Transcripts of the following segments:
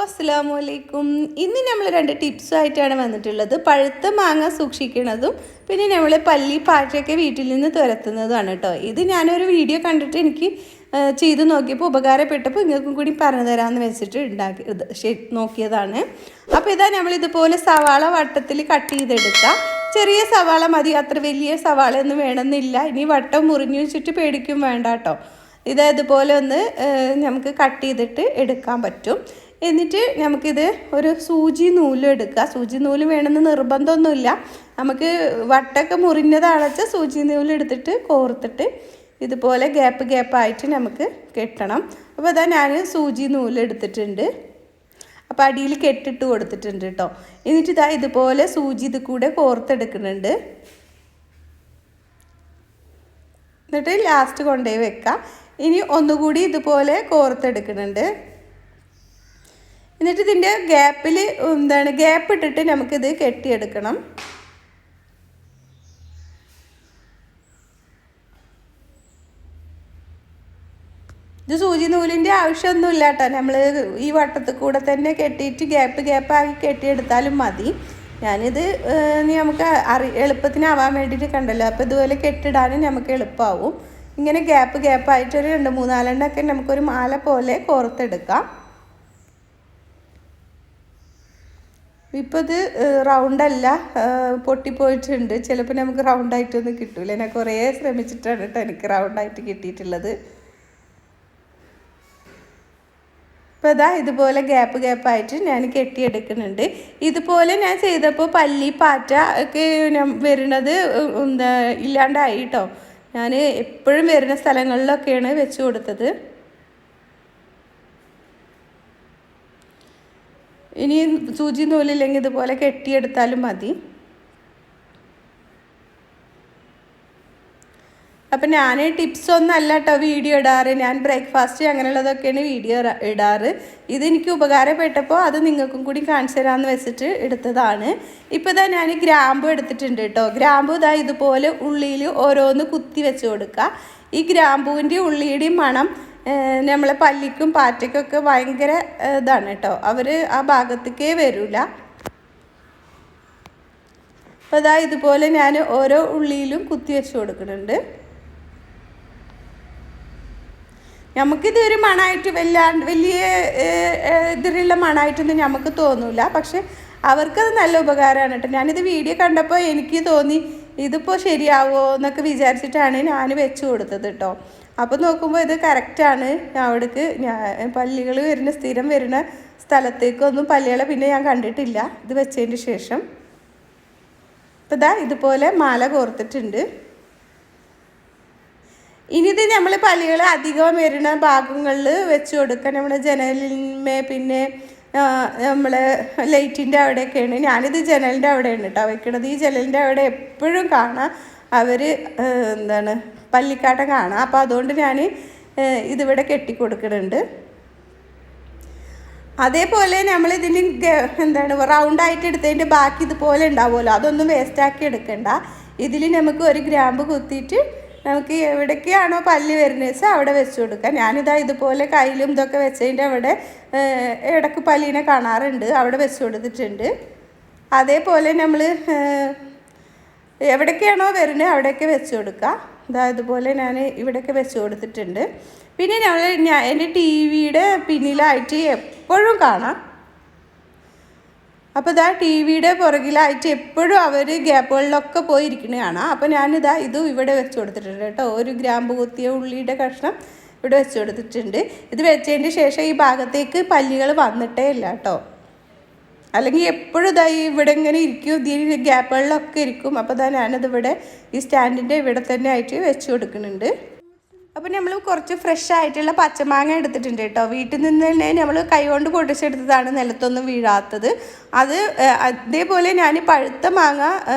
അസ്സലാമു അലൈക്കും. ഇന്ന് നമ്മൾ രണ്ട് ടിപ്സുമായിട്ടാണ് വന്നിട്ടുള്ളത്. പഴുത്ത മാങ്ങ സൂക്ഷിക്കുന്നതും പിന്നെ നമ്മൾ പല്ലി പാറ്റയൊക്കെ വീട്ടിൽ നിന്ന് തുരത്തുന്നതുമാണ് കേട്ടോ. ഇത് ഞാനൊരു വീഡിയോ കണ്ടിട്ട് എനിക്ക് ചെയ്ത് നോക്കിയപ്പോൾ ഉപകാരപ്പെട്ടപ്പോൾ നിങ്ങൾക്കും കൂടി പറഞ്ഞു തരാമെന്ന് വെച്ചിട്ട് നോക്കിയതാണ്. അപ്പോൾ ഇതാ നമ്മളിതുപോലെ സവാള വട്ടത്തിൽ കട്ട് ചെയ്തെടുക്കുക. ചെറിയ സവാള മതി, അത്ര വലിയ സവാള ഒന്നും വേണമെന്നില്ല. ഇനി വട്ടം മുറിഞ്ഞു വെച്ചിട്ട് പേടിക്കും വേണ്ട കേട്ടോ. ഇതുപോലെ ഒന്ന് നമുക്ക് കട്ട് ചെയ്തിട്ട് എടുക്കാൻ പറ്റും. എന്നിട്ട് നമുക്കിത് ഒരു സൂചി നൂലും എടുക്കുക. സൂചി നൂല് വേണമെന്ന് നിർബന്ധമൊന്നുമില്ല. നമുക്ക് വട്ടമൊക്കെ മുറിഞ്ഞതാണെന്ന് സൂചി നൂല് എടുത്തിട്ട് കോർത്തിട്ട് ഇതുപോലെ ഗ്യാപ്പായിട്ട് നമുക്ക് കെട്ടണം. അപ്പോൾ അതാ ഞാൻ സൂചി നൂല് എടുത്തിട്ടുണ്ട്. അപ്പോൾ അടിയിൽ കെട്ടിട്ട് കൊടുത്തിട്ടുണ്ട് കേട്ടോ. എന്നിട്ട് ഇതാ ഇതുപോലെ സൂചി ഇത് കൂടെ കോർത്തെടുക്കുന്നുണ്ട്. എന്നിട്ട് ലാസ്റ്റ് കൊണ്ടുപോയി വെക്കാം. ഇനി ഒന്നുകൂടി ഇതുപോലെ കോർത്തെടുക്കുന്നുണ്ട്. എന്നിട്ട് ഇതിൻ്റെ ഗ്യാപ്പിൽ ഗ്യാപ്പ് ഇട്ടിട്ട് നമുക്കിത് കെട്ടിയെടുക്കണം. ഇത് സൂചി നൂലിൻ്റെ ആവശ്യമൊന്നുമില്ല കേട്ടോ. നമ്മൾ ഈ വട്ടത്തിൽ കൂടെ തന്നെ കെട്ടിയിട്ട് ഗ്യാപ്പാക്കി കെട്ടിയെടുത്താലും മതി. ഞാനിത് നമുക്ക് എളുപ്പത്തിനാവാൻ വേണ്ടിയിട്ട് കണ്ടല്ലോ. അപ്പോൾ ഇതുപോലെ കെട്ടിടാനും നമുക്ക് എളുപ്പമാവും. ഇങ്ങനെ ഗ്യാപ്പായിട്ടൊരു 2-3-4 എണ്ണമൊക്കെ നമുക്കൊരു മാല പോലെ കോർത്തെടുക്കാം. ഇപ്പോൾ ഇത് റൗണ്ടല്ല, പൊട്ടിപ്പോയിട്ടുണ്ട്. ചിലപ്പോൾ നമുക്ക് റൗണ്ടായിട്ടൊന്നും കിട്ടില്ല. ഞാൻ കുറേ ശ്രമിച്ചിട്ടാണ് കേട്ടോ എനിക്ക് റൗണ്ടായിട്ട് കിട്ടിയിട്ടുള്ളത്. അപ്പോൾ ഇതാ ഇതുപോലെ ഗ്യാപ്പായിട്ട് ഞാൻ കെട്ടിയെടുക്കുന്നുണ്ട്. ഇതുപോലെ ഞാൻ ചെയ്തപ്പോൾ പല്ലി പാറ്റ ഒക്കെ വരുന്നത് ഇല്ലാണ്ടായി കേട്ടോ. ഞാൻ എപ്പോഴും വരുന്ന സ്ഥലങ്ങളിലൊക്കെയാണ് വെച്ച് കൊടുത്തത്. ഇനി സൂചി നൂലില്ലെങ്കിൽ ഇതുപോലെ കെട്ടിയെടുത്താലും മതി. അപ്പം ഞാൻ ടിപ്സൊന്നും അല്ല കേട്ടോ വീഡിയോ ഇടാറ്. ഞാൻ ബ്രേക്ക്ഫാസ്റ്റ് അങ്ങനെയുള്ളതൊക്കെയാണ് വീഡിയോ ഇടാറ്. ഇതെനിക്ക് ഉപകാരപ്പെട്ടപ്പോൾ അത് നിങ്ങൾക്കും കൂടി കാണിച്ചു തരാമെന്ന് വെച്ചിട്ട് എടുത്തതാണ്. ഇപ്പോൾ ഇതാ ഞാൻ ഗ്രാമ്പു എടുത്തിട്ടുണ്ട് കേട്ടോ. ഗ്രാമ്പു ഇതാ ഇതുപോലെ ഉള്ളിയിൽ ഓരോന്ന് കുത്തി വെച്ച് കൊടുക്കുക. ഈ ഗ്രാമ്പൂവിൻ്റെ ഉള്ളിയുടെയും മണം നമ്മളെ പല്ലിക്കും പാറ്റയ്ക്കൊക്കെ ഭയങ്കര ഇതാണ് കേട്ടോ. അവർ ആ ഭാഗത്തേക്കേ വരില്ല. അപ്പോൾ ഇതാ ഇതുപോലെ ഞാൻ ഓരോ ഉള്ളിയിലും കുത്തി വെച്ച് കൊടുക്കുന്നുണ്ട്. നമുക്കിത് ഒരു മണമായിട്ട് വലിയ ഇതിലുള്ള മണമായിട്ടൊന്നും നമുക്ക് തോന്നില്ല. പക്ഷെ അവർക്കത് നല്ല ഉപകാരമാണ് കേട്ടോ. ഞാനിത് വീഡിയോ കണ്ടപ്പോൾ എനിക്ക് തോന്നി ഇതിപ്പോൾ ശരിയാവുമോ എന്നൊക്കെ വിചാരിച്ചിട്ടാണ് ഞാൻ വെച്ച് കൊടുത്തത് കേട്ടോ. അപ്പോൾ നോക്കുമ്പോൾ ഇത് കറക്റ്റാണ്. അവിടേക്ക് പല്ലികൾ സ്ഥിരം വരുന്ന സ്ഥലത്തേക്കൊന്നും പല്ലികളെ പിന്നെ ഞാൻ കണ്ടിട്ടില്ല ഇത് വെച്ചതിന് ശേഷം. അപ്പോൾ ഇതാ ഇതുപോലെ മാല കോർത്തിട്ടുണ്ട്. ഇനിയിത് നമ്മൾ പല്ലികൾ അധികം വരുന്ന ഭാഗങ്ങളിൽ വെച്ച് കൊടുക്കുക. നമ്മുടെ ജനലിന്മേ പിന്നെ നമ്മൾ ലൈറ്റിൻ്റെ അവിടെയൊക്കെയാണ്. ഞാനിത് ജനലിൻ്റെ അവിടെയാണ് കേട്ടോ വെക്കണത്. ഈ ജനലിൻ്റെ അവിടെ എപ്പോഴും കാണാം അവർ പല്ലിക്കാട്ടം കാണാം. അപ്പോൾ അതുകൊണ്ട് ഞാൻ ഇതിവിടെ കെട്ടിക്കൊടുക്കുന്നുണ്ട്. അതേപോലെ നമ്മൾ ഇതിന് റൗണ്ടായിട്ട് എടുത്തതിൻ്റെ ബാക്കി ഇതുപോലെ ഉണ്ടാവുമല്ലോ, അതൊന്നും വേസ്റ്റാക്കി എടുക്കണ്ട. ഇതിൽ നമുക്ക് ഒരു ഗ്രാമ്പ് കുത്തിയിട്ട് നമുക്ക് എവിടേക്കാണോ പല്ല് വരുന്നത് വെച്ചാൽ അവിടെ വെച്ച് കൊടുക്കാം. ഞാനിതാ ഇതുപോലെ കയ്യിലും ഇതൊക്കെ വെച്ചതിൻ്റെ അവിടെ ഇടയ്ക്ക് പല്ലിനെ കാണാറുണ്ട്, അവിടെ വെച്ച് കൊടുത്തിട്ടുണ്ട്. അതേപോലെ നമ്മൾ എവിടേക്കാണോ വരുന്നത് അവിടെയൊക്കെ വെച്ച് കൊടുക്കുക. ഇതാ ഇതുപോലെ ഞാൻ ഇവിടെയൊക്കെ വെച്ച് കൊടുത്തിട്ടുണ്ട്. പിന്നെ എൻ്റെ ടി വിയുടെ പിന്നിലായിട്ട് എപ്പോഴും കാണാം. അപ്പോൾ ഇതാ ടി വിയുടെ പുറകിലായിട്ട് എപ്പോഴും അവർ ഗ്യാപ്പുകളിലൊക്കെ പോയി ഇരിക്കുന്നത് കാണാം. അപ്പോൾ ഞാനിതാ ഇതും ഇവിടെ വെച്ച് കൊടുത്തിട്ടുണ്ട് കേട്ടോ. ഒരു ഗ്രാമ്പ് കുത്തിയ ഉള്ളിയുടെ കഷ്ണം ഇവിടെ വെച്ച് കൊടുത്തിട്ടുണ്ട്. ഇത് വെച്ചതിന് ശേഷം ഈ ഭാഗത്തേക്ക് പല്ലികൾ വന്നിട്ടേ ഇല്ല കേട്ടോ. അല്ലെങ്കിൽ എപ്പോഴും ഇതാ ഇവിടെ ഇങ്ങനെ ഇരിക്കും, ഇതിൽ ഗ്യാപ്പുകളിലൊക്കെ ഇരിക്കും. അപ്പോൾ ഇതാ ഞാനതിവിടെ ഈ സ്റ്റാൻഡിൻ്റെ ഇവിടെ തന്നെ ആയിട്ട് വെച്ച് കൊടുക്കുന്നുണ്ട്. അപ്പോൾ നമ്മൾ കുറച്ച് ഫ്രഷ് ആയിട്ടുള്ള പച്ചമാങ്ങ എടുത്തിട്ടുണ്ട് കേട്ടോ. വീട്ടിൽ നിന്ന് തന്നെ നമ്മൾ കൈകൊണ്ട് പൊടിച്ചെടുത്തതാണ്, നിലത്തൊന്നും വീഴാത്തത്. അതേപോലെ ഞാൻ പഴുത്ത മാങ്ങ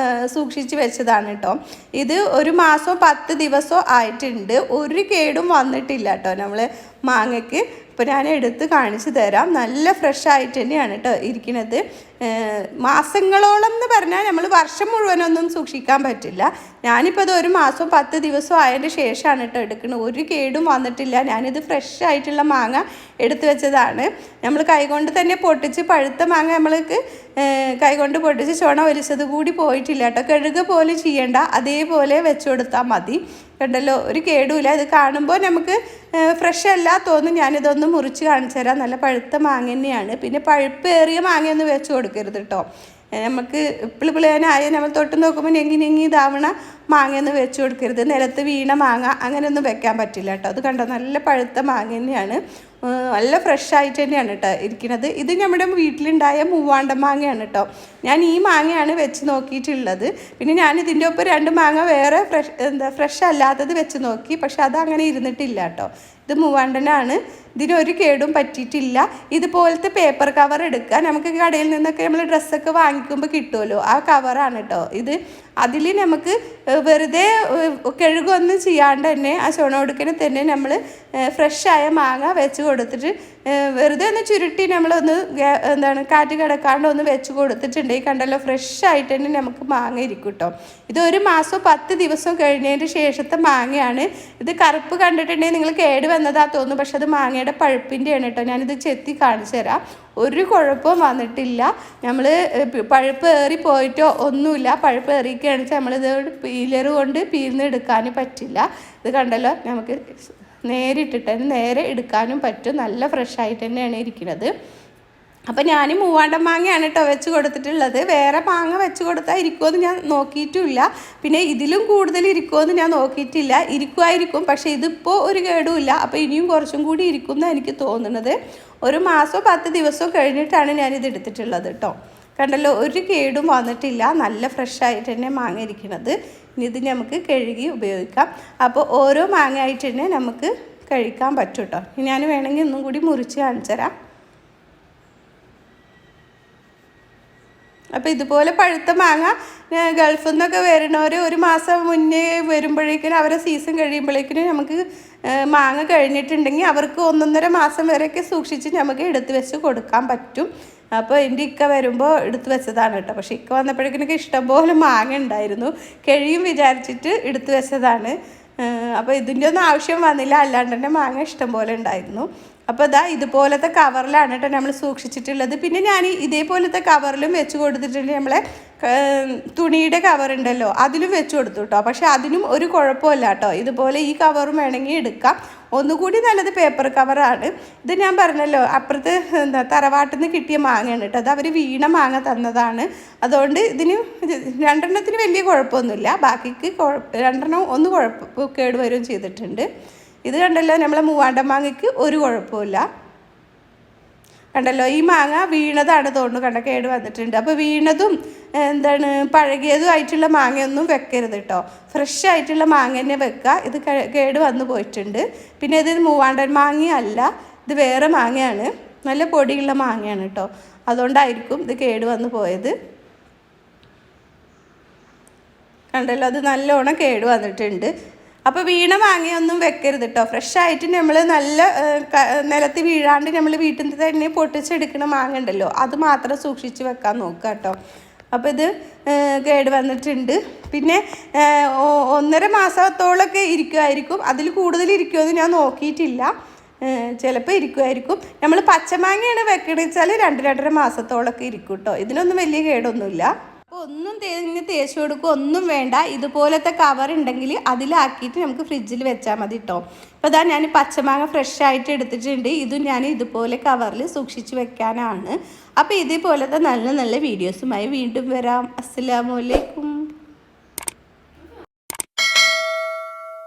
സൂക്ഷിച്ച് വെച്ചതാണ് കേട്ടോ. ഇത് 1 മാസമോ 10 ദിവസമോ ആയിട്ടുണ്ട്. ഒരു കേടും വന്നിട്ടില്ല കേട്ടോ നമ്മൾ മാങ്ങയ്ക്ക്. ഇപ്പോൾ ഞാൻ എടുത്ത് കാണിച്ചു തരാം. നല്ല ഫ്രഷ് ആയിട്ട് തന്നെയാണ് കേട്ടോ ഇരിക്കുന്നത്. മാസങ്ങളോളം എന്ന് പറഞ്ഞാൽ നമ്മൾ വർഷം മുഴുവനൊന്നും സൂക്ഷിക്കാൻ പറ്റില്ല. ഞാനിപ്പോൾ അത് 1 മാസം 10 ദിവസം ആയതിൻ്റെ ശേഷമാണ് കേട്ടോ എടുക്കുന്നത്. ഒരു കേടും വന്നിട്ടില്ല. ഞാനിത് ഫ്രഷ് ആയിട്ടുള്ള മാങ്ങ എടുത്തു വെച്ചതാണ്. നമ്മൾ കൈകൊണ്ട് തന്നെ പൊട്ടിച്ച്, പഴുത്ത മാങ്ങ നമ്മൾക്ക് കൈകൊണ്ട് പൊട്ടിച്ച് ചുണ ഒലിച്ചത് കൂടി പോയിട്ടില്ല കേട്ടോ. കഴുകുക പോലും ചെയ്യേണ്ട, അതേപോലെ വെച്ച് കൊടുത്താൽ മതി. കണ്ടല്ലോ, ഒരു കേടുമില്ല. ഇത് കാണുമ്പോൾ നമുക്ക് ഫ്രഷ് അല്ല തോന്നും. ഞാനിതൊന്ന് മുറിച്ച് കാണിച്ചു തരാം. നല്ല പഴുത്ത മാങ്ങ തന്നെയാണ്. പിന്നെ പഴുപ്പേറിയ മാങ്ങയൊന്നും വെച്ച് കൊടുക്കരുത് കേട്ടോ. നമുക്ക് പിളിപിളേനായ നമ്മൾ തൊട്ട് നോക്കുമ്പോൾ നെങ്ങി ഇതാവണ മാങ്ങയൊന്നും വെച്ച് കൊടുക്കരുത്. നിലത്ത് വീണ മാങ്ങ അങ്ങനെയൊന്നും വെക്കാൻ പറ്റില്ല കേട്ടോ. അത് കണ്ടോ, നല്ല പഴുത്ത മാങ്ങ തന്നെയാണ്. നല്ല ഫ്രഷ് ആയിട്ട് തന്നെയാണ് കേട്ടോ ഇരിക്കുന്നത്. ഇത് നമ്മുടെ വീട്ടിലുണ്ടായ മൂവാണ്ടൻ മാങ്ങയാണ് കേട്ടോ. ഞാൻ ഈ മാങ്ങയാണ് വെച്ച് നോക്കിയിട്ടുള്ളത്. പിന്നെ ഞാൻ ഇതിൻ്റെ ഒപ്പം 2 മാങ്ങ വേറെ ഫ്രഷ് അല്ലാത്തത് വെച്ച് നോക്കി. പക്ഷെ അതങ്ങനെ ഇരുന്നിട്ടില്ല കേട്ടോ. ഇത് മൂവാണ്ടനാണ്. ഇതിനൊരു കേടും പറ്റിയിട്ടില്ല. ഇതുപോലത്തെ പേപ്പർ കവർ എടുക്കുക. നമുക്ക് കടയിൽ നിന്നൊക്കെ നമ്മൾ ഡ്രസ്സൊക്കെ വാങ്ങിക്കുമ്പോൾ കിട്ടുമല്ലോ, ആ കവറാണ് കേട്ടോ ഇത്. അതിൽ നമുക്ക് വെറുതെ കഴുകൊന്നും ചെയ്യാണ്ട് തന്നെ ആ ചുണ തന്നെ നമ്മൾ ഫ്രഷായ മാങ്ങ വെച്ച് കൊടുത്തിട്ട് വെറുതെ ഒന്ന് ചുരുട്ടി നമ്മളൊന്ന് കാറ്റ് കിടക്കാണ്ട് ഒന്ന് വെച്ച് കൊടുത്തിട്ടുണ്ടെങ്കിൽ കണ്ടല്ലോ, ഫ്രഷായിട്ട് തന്നെ നമുക്ക് മാങ്ങ ഇരിക്കും കേട്ടോ. ഇത് 1 മാസം 10 ദിവസം കഴിഞ്ഞതിന് ശേഷത്തെ മാങ്ങയാണ്. ഇത് കറുപ്പ് കണ്ടിട്ടുണ്ടെങ്കിൽ നിങ്ങൾ കേട് വന്നതാ തോന്നും. പക്ഷെ അത് മാങ്ങയുടെ പഴുപ്പിൻ്റെയാണ് കേട്ടോ. ഞാനിത് ചെത്തി കാണിച്ചു തരാം. ഒരു കുഴപ്പവും വന്നിട്ടില്ല. നമ്മൾ പഴുപ്പ് ഏറി പോയിട്ടോ ഒന്നുമില്ല. പഴുപ്പ് ഏറിക്കുകയാണെന്ന് വെച്ചാൽ നമ്മളിത് പീലർ കൊണ്ട് പീർന്നെടുക്കാൻ പറ്റില്ല. ഇത് കണ്ടല്ലോ, നമുക്ക് നേരിട്ടിട്ട് നേരെ എടുക്കാനും പറ്റും. നല്ല ഫ്രഷായിട്ട് തന്നെയാണ് ഇരിക്കുന്നത്. അപ്പം ഞാൻ മൂവാണ്ടൻ മാങ്ങയാണ് കേട്ടോ വെച്ച് കൊടുത്തിട്ടുള്ളത്. വേറെ മാങ്ങ വെച്ച് കൊടുത്താൽ ഇരിക്കുമെന്ന് ഞാൻ നോക്കിയിട്ടുമില്ല. പിന്നെ ഇതിലും കൂടുതൽ ഇരിക്കുമെന്ന് ഞാൻ നോക്കിയിട്ടില്ല. ഇരിക്കുമായിരിക്കും, പക്ഷേ ഇതിപ്പോൾ ഒരു കേടുമില്ല. അപ്പോൾ ഇനിയും കുറച്ചും കൂടി ഇരിക്കും എന്നാണ് എനിക്ക് തോന്നുന്നത്. 1 മാസം 10 ദിവസം കഴിഞ്ഞിട്ടാണ് ഞാനിത് എടുത്തിട്ടുള്ളത് കേട്ടോ. കണ്ടല്ലോ, ഒരു കേടും വന്നിട്ടില്ല. നല്ല ഫ്രഷായിട്ട് തന്നെ മാങ്ങ ഇരിക്കുന്നത്. ഇനി ഇത് നമുക്ക് കഴുകി ഉപയോഗിക്കാം. അപ്പോൾ ഓരോ മാങ്ങ ആയിട്ട് തന്നെ നമുക്ക് കഴിക്കാൻ പറ്റും കേട്ടോ. ഞാൻ വേണമെങ്കിൽ ഒന്നും കൂടി മുറിച്ച് കാണിച്ചു തരാം. അപ്പോൾ ഇതുപോലെ പഴുത്ത മാങ്ങ ഗൾഫിൽ നിന്നൊക്കെ വരുന്നവർ 1 മാസം മുന്നേ വരുമ്പോഴേക്കിനും അവരെ സീസൺ കഴിയുമ്പോഴേക്കിനും നമുക്ക് മാങ്ങ കഴിഞ്ഞിട്ടുണ്ടെങ്കിൽ അവർക്ക് 1.5 മാസം വരെയൊക്കെ സൂക്ഷിച്ച് നമുക്ക് എടുത്ത് വെച്ച് കൊടുക്കാൻ പറ്റും. അപ്പോൾ എൻ്റെ ഇക്ക വരുമ്പോൾ എടുത്ത് വെച്ചതാണ് കേട്ടോ. പക്ഷേ ഇക്ക വന്നപ്പോഴേക്കിനൊക്കെ ഇഷ്ടംപോലെ മാങ്ങ ഉണ്ടായിരുന്നു. കഴിയും വിചാരിച്ചിട്ട് എടുത്ത് വെച്ചതാണ്. അപ്പോൾ ഇതിൻ്റെ ഒന്നും ആവശ്യം വന്നില്ല. അല്ലാണ്ട് തന്നെ മാങ്ങ ഇഷ്ടംപോലെ ഉണ്ടായിരുന്നു. അപ്പോൾ ഇതുപോലത്തെ കവറിലാണ് കേട്ടോ നമ്മൾ സൂക്ഷിച്ചിട്ടുള്ളത്. പിന്നെ ഞാൻ ഇതേപോലത്തെ കവറിലും വെച്ച് കൊടുത്തിട്ടുണ്ട്. നമ്മളെ തുണിയുടെ കവറുണ്ടല്ലോ, അതിലും വെച്ച് കൊടുത്തു കേട്ടോ. പക്ഷെ അതിനും ഒരു കുഴപ്പമില്ല കേട്ടോ. ഇതുപോലെ ഈ കവറും വേണമെങ്കിൽ എടുക്കാം. ഒന്നുകൂടി നല്ലത് പേപ്പർ കവറാണ്. ഇത് ഞാൻ പറഞ്ഞല്ലോ, അപ്പുറത്ത് തറവാട്ടിൽ നിന്ന് കിട്ടിയ മാങ്ങയാണ് കേട്ടോ. അത് അവർ വീണ മാങ്ങ തന്നതാണ്. അതുകൊണ്ട് ഇതിന് 2 എണ്ണത്തിന് വലിയ കുഴപ്പമൊന്നുമില്ല. ബാക്കിക്ക് 2 എണ്ണം ഒന്ന് കേടുവരും ചെയ്തിട്ടുണ്ട്. ഇത് കണ്ടല്ലോ, നമ്മളെ മൂവാണ്ടൻ മാങ്ങയ്ക്ക് ഒരു കുഴപ്പമില്ല. കണ്ടല്ലോ, ഈ മാങ്ങ വീണതാണ് തോന്നുന്നു. കണ്ട കേട് വന്നിട്ടുണ്ട്. അപ്പോൾ വീണതും പഴകിയതും ആയിട്ടുള്ള മാങ്ങയൊന്നും വെക്കരുത് കേട്ടോ. ഫ്രഷ് ആയിട്ടുള്ള മാങ്ങ തന്നെ വെക്കുക. ഇത് കേട് വന്നു പോയിട്ടുണ്ട്. പിന്നെ ഇത് മൂവാണ്ടൻ മാങ്ങയല്ല, ഇത് വേറെ മാങ്ങയാണ്. നല്ല പൊടിയുള്ള മാങ്ങയാണ് കേട്ടോ. അതുകൊണ്ടായിരിക്കും ഇത് കേട് വന്നു പോയത്. കണ്ടല്ലോ, അത് നല്ലോണം കേട് വന്നിട്ടുണ്ട്. അപ്പോൾ വീണ മാങ്ങയൊന്നും വെക്കരുത് കേട്ടോ. ഫ്രഷായിട്ട് നമ്മൾ നല്ല നിലത്ത് വീഴാണ്ട് നമ്മൾ വീട്ടിൽ നിന്ന് തന്നെ പൊട്ടിച്ചെടുക്കുന്ന മാങ്ങ ഉണ്ടല്ലോ, അത് മാത്രം സൂക്ഷിച്ച് വെക്കാൻ നോക്കുക കേട്ടോ. അപ്പോൾ ഇത് കേട് വന്നിട്ടുണ്ട്. പിന്നെ 1.5 മാസത്തോളമൊക്കെ ഇരിക്കുമായിരിക്കും. അതിൽ കൂടുതൽ ഇരിക്കുമെന്ന് ഞാൻ നോക്കിയിട്ടില്ല. ചിലപ്പോൾ ഇരിക്കുമായിരിക്കും. നമ്മൾ പച്ചമാങ്ങയാണ് വെക്കണമെന്ന് വെച്ചാൽ 2-2.5 മാസത്തോളമൊക്കെ ഇരിക്കും കേട്ടോ. ഇതിനൊന്നും വലിയ കേടൊന്നുമില്ല. അപ്പോൾ ഒന്നും തേച്ച് കൊടുക്കുക ഒന്നും വേണ്ട. ഇതുപോലത്തെ കവർ ഉണ്ടെങ്കിൽ അതിലാക്കിയിട്ട് നമുക്ക് ഫ്രിഡ്ജിൽ വെച്ചാൽ മതി കേട്ടോ. അപ്പോൾ ഞാൻ പച്ചമാങ്ങ ഫ്രഷായിട്ട് എടുത്തിട്ടുണ്ട്. ഇതും ഞാൻ ഇതുപോലെ കവറിൽ സൂക്ഷിച്ച് വെക്കാനാണ്. അപ്പോൾ ഇതേപോലത്തെ നല്ല നല്ല വീഡിയോസുമായി വീണ്ടും വരാം. അസ്സലാമു അലൈക്കും.